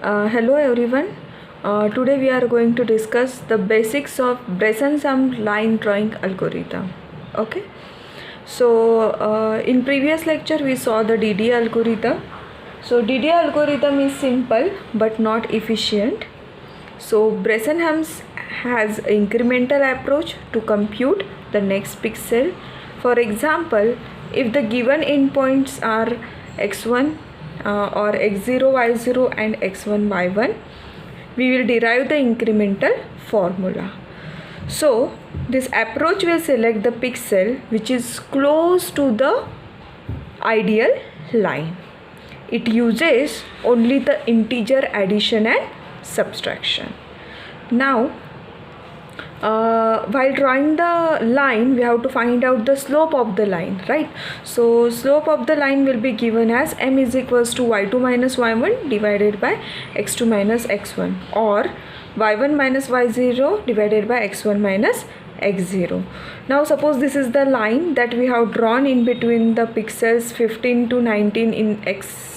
Hello everyone. Today we are going to discuss the basics of Bresson-Sum line drawing algorithm. Okay. So in previous lecture we saw the DDA algorithm. So DDA algorithm is simple but not efficient. So Bresson-Sum has incremental approach to compute the next pixel. For example, if the given endpoints are x1 or x0 y0 and x1 y1, we will derive the incremental formula. So this approach will select the pixel which is close to the ideal line. It uses only the integer addition and subtraction. Now while drawing the line, we have to find out the slope of the line, right? So slope of the line will be given as m is equals to y2 minus y1 divided by x2 minus x1, or y1 minus y0 divided by x1 minus x0. Now suppose this is the line that we have drawn in between the pixels 15 to 19 in x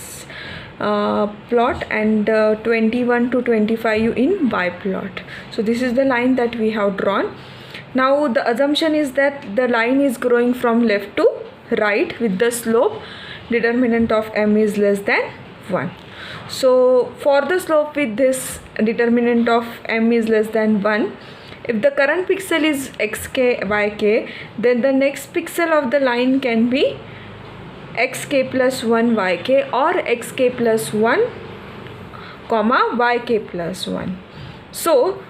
plot and 21 to 25 in y plot. So this is the line that we have drawn. Now the assumption is that the line is growing from left to right with the slope determinant of m is less than 1. So for the slope with this determinant of m is less than 1, if the current pixel is xk yk, then the next pixel of the line can be xk plus 1 yk or xk plus 1 comma yk plus 1. So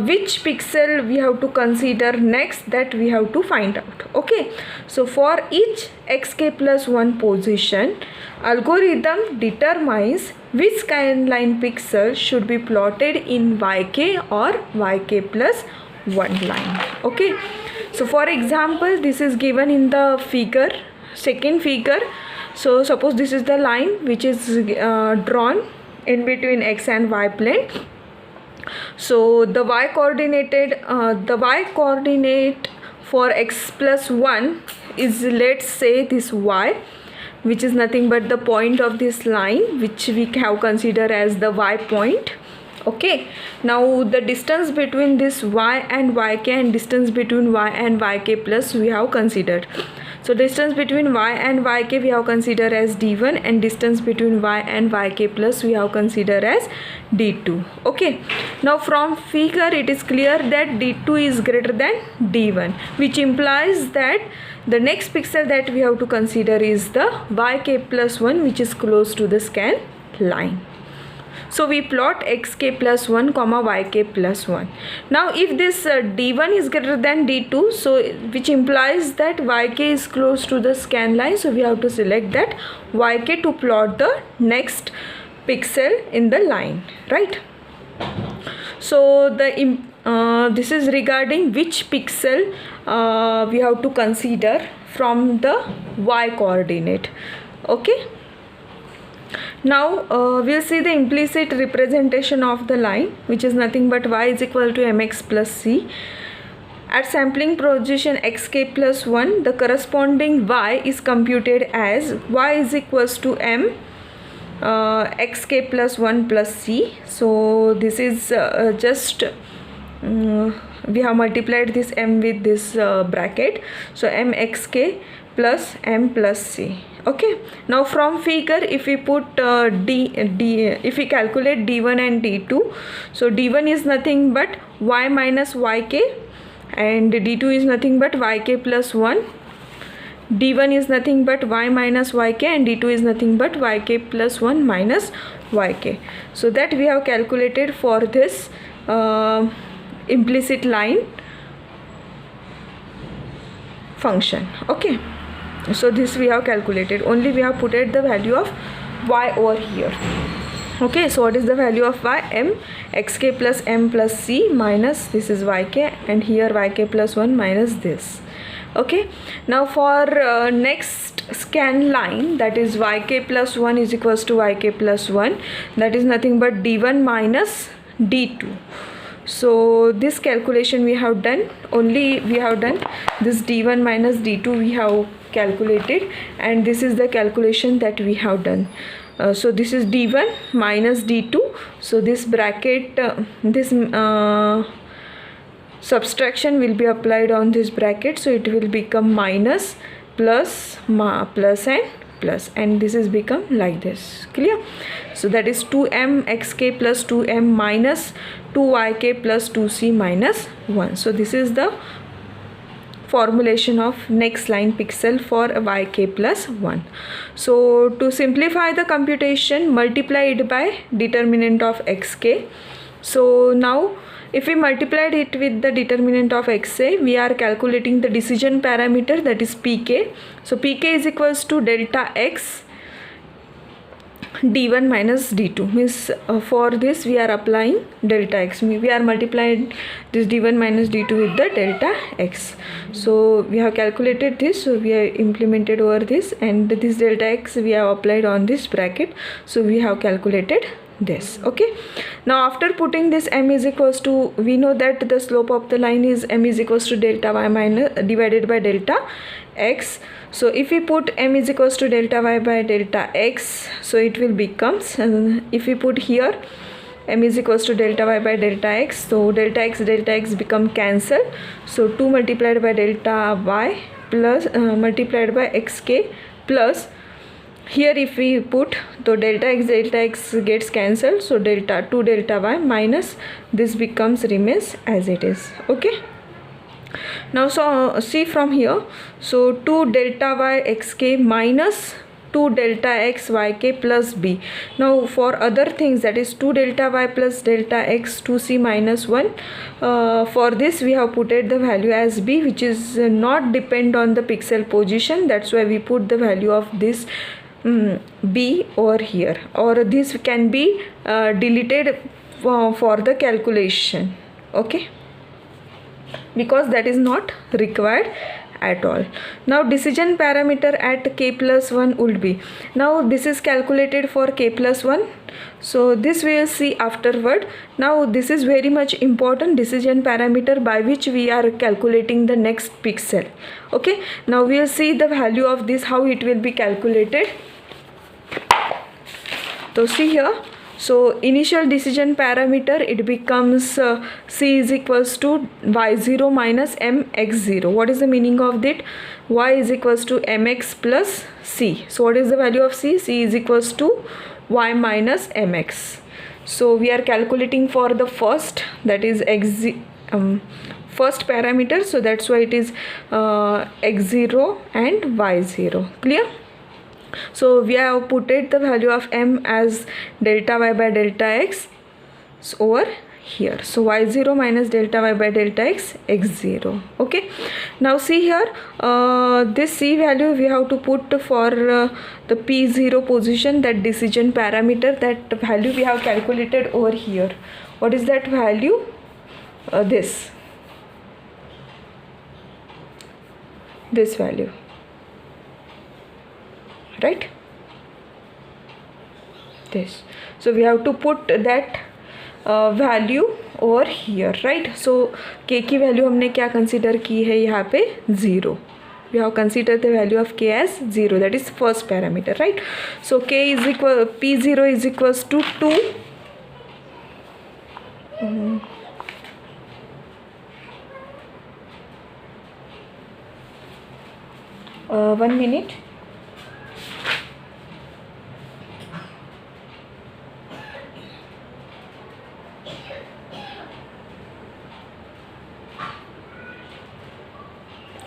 which pixel we have to consider next, that we have to find out. Okay, so for each xk plus 1 position, algorithm determines which scanline pixel should be plotted in yk or yk plus 1 line. Okay, so for example, this is given in the figure, second figure. So suppose this is the line which is drawn in between x and y plane. So the y coordinate for x plus 1 is, let's say, this y, which is nothing but the point of this line, which we have considered as the y point. Okay, now the distance between this y and yk and distance between y and yk plus we have considered. So distance between y and yk we have considered as d1, and distance between y and yk plus we have considered as d2. Okay, now from figure it is clear that d2 is greater than d1, which implies that the next pixel that we have to consider is the yk plus 1, which is close to the scan line. So we plot xk plus 1 comma yk plus 1. Now if this d1 is greater than d2, so which implies that yk is close to the scan line, so we have to select that yk to plot the next pixel in the line, right? So this is regarding which pixel we have to consider from the y coordinate. Okay, now we'll see the implicit representation of the line, which is nothing but y is equal to mx plus c. At sampling position xk plus 1, the corresponding y is computed as y is equals to m xk plus 1 plus c. So this is just we have multiplied this m with this bracket, so m xk plus m plus c. Okay, now from figure if we put if we calculate d1 and d2, so d1 is nothing but y minus yk and d2 is nothing but yk plus 1. d1 is nothing but y minus yk and d2 is nothing but yk plus 1 minus yk. So that we have calculated for this implicit line function. Okay, so this we have calculated, only we have put the value of y over here. Okay, so what is the value of y? M xk plus m plus c minus this is yk, and here yk plus 1 minus this. Okay, now for next scan line, that is yk plus 1 is equals to yk plus 1, that is nothing but d1 minus d2. So this calculation we have done, only we have done this d1 minus d2 we have calculated, and this is the calculation that we have done. So this is d1 minus d2. So this bracket, subtraction will be applied on this bracket, so it will become minus plus plus and plus, and this is become like this. Clear? So that is 2m xk plus 2m minus 2yk plus 2c minus 1. So this is the formulation of next line pixel for yk plus 1. So to simplify the computation, multiply it by determinant of xk. So now if we multiplied it with the determinant of xa, we are calculating the decision parameter, that is pk. So pk is equals to delta x d1 minus d2, means for this we are applying delta x, we are multiplying this d1 minus d2 with the delta x. So we have calculated this, so we have implemented over this, and this delta x we have applied on this bracket, so we have calculated this. Okay, now after putting this m is equals to, we know that the slope of the line is m is equals to delta y minus divided by delta x. So if we put m is equals to delta y by delta x, so it will becomes, if we put here m is equals to delta y by delta x, so delta x become cancel. So 2 multiplied by delta y plus multiplied by xk plus, here if we put, so delta x gets cancelled, so delta 2 delta y minus this becomes remains as it is. Okay, now so see from here, so 2 delta y xk minus 2 delta x yk plus b. Now for other things, that is 2 delta y plus delta x 2c minus 1, for this we have put the value as b, which is not depend on the pixel position, that's why we put the value of this b over here, or this can be deleted for the calculation. Okay, because that is not required at all. Now decision parameter at k plus 1 would be, now this is calculated for k plus 1, so this we will see afterward. Now this is very much important decision parameter by which we are calculating the next pixel. Okay, now we will see the value of this, how it will be calculated. So see here, so initial decision parameter, it becomes c is equals to y0 minus mx0. What is the meaning of that? Y is equals to mx plus c. So what is the value of c? C is equals to y minus mx. So we are calculating for the first, that is first parameter, so that's why it is x0 and y0. Clear? So we have put the value of m as delta y by delta x over here. So y0 minus delta y by delta x, x0. Okay, now see here, this c value we have to put for the p0 position, that decision parameter, that value we have calculated over here. What is that value? This value, right? This, so we have to put that value over here, right? So k की value हमने क्या consider की है यहाँ पे? 0. We have considered the value of k as 0, that is first parameter, right? So k is equal, p0 is equals to 2 1 minute.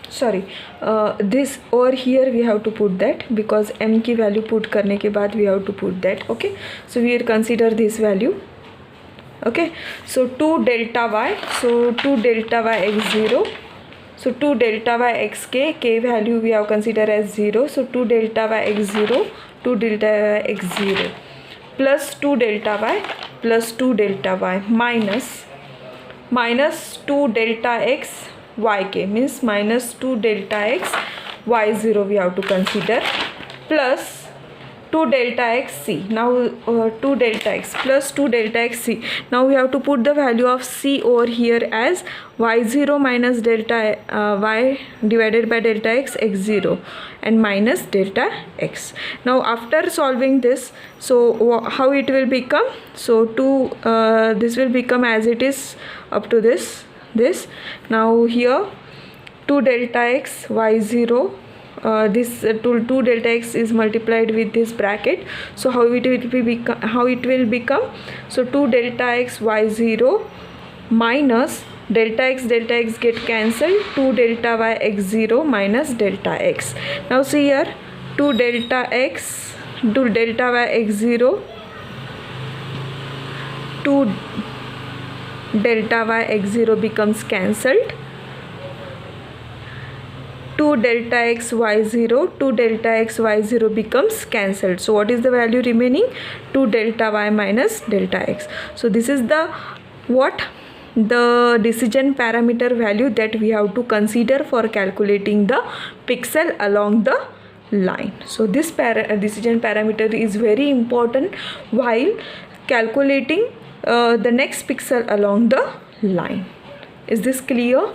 Sorry, this over here we have to put that, because m की value put करने के बाद we have to put that. Okay, so we will consider this value. Okay, so 2 delta y, so 2 delta y x0, so 2 delta y xk, k value we have considered as 0, so 2 delta y x0, 2 delta y x0 plus 2 delta y plus 2 delta y minus 2 delta x yk, means minus 2 delta x y0 we have to consider, plus 2 delta x c. Now 2 delta x plus 2 delta x c. Now we have to put the value of c over here as y0 minus delta y divided by delta x x0 and minus delta x. Now after solving this, so how it will become? So this will become as it is up to this. Now here 2 delta x y0, this 2 delta x is multiplied with this bracket. So how it will become? So 2 delta x y0 minus delta x get cancelled, 2 delta y x0 minus delta x. Now see here, 2 delta x to delta y x0, 2 delta y x0 becomes cancelled, 2 delta x y0, 2 delta x y0 becomes cancelled. So what is the value remaining? 2 delta y minus delta x. So this is the decision parameter value that we have to consider for calculating the pixel along the line. So this decision parameter is very important while calculating the next pixel along the line. Is this clear?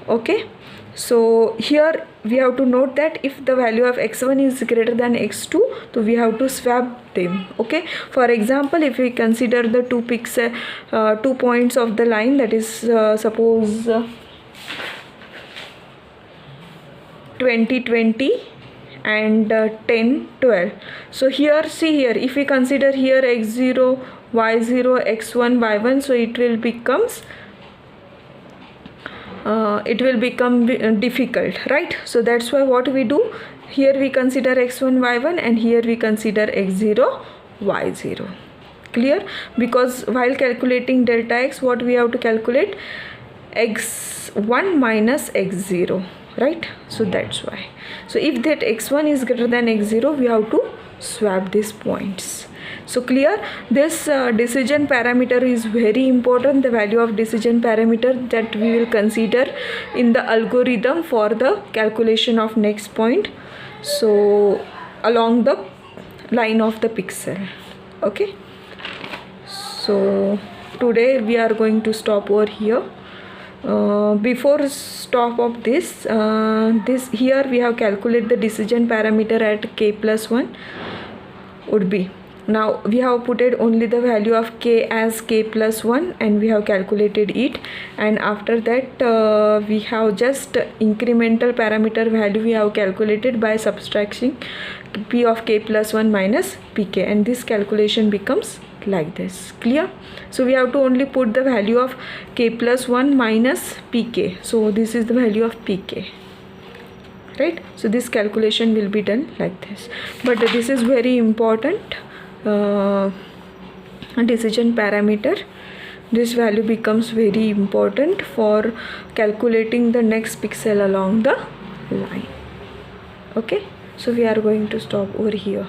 Okay. So here we have to note that if the value of x1 is greater than x2, so we have to swap them. Okay. For example, if we consider the 2 points of the line, that is suppose 20 20 and 10 12. So here, see here, if we consider here x0 y0 x1 y1, so it will become difficult, right? So that's why what we do here, we consider x1 y1 and here we consider x0 y0. Clear? Because while calculating delta x, what we have to calculate? x1 minus x0, right? So that's why. So if that x1 is greater than x0, we have to swap these points. So clear? This decision parameter is very important, the value of decision parameter that we will consider in the algorithm for the calculation of next point, so along the line of the pixel. Okay. So today we are going to stop over here. Before stop of this here we have calculated the decision parameter at k plus 1 would be. Now we have put it only the value of k as k plus 1 and we have calculated it, and after that we have just incremental parameter value we have calculated by subtracting p of k plus 1 minus pk, and this calculation becomes like this. Clear? So we have to only put the value of k plus 1 minus pk. So this is the value of pk, right? So this calculation will be done like this. But this is very important decision parameter. This value becomes very important for calculating the next pixel along the line. Okay, so we are going to stop over here.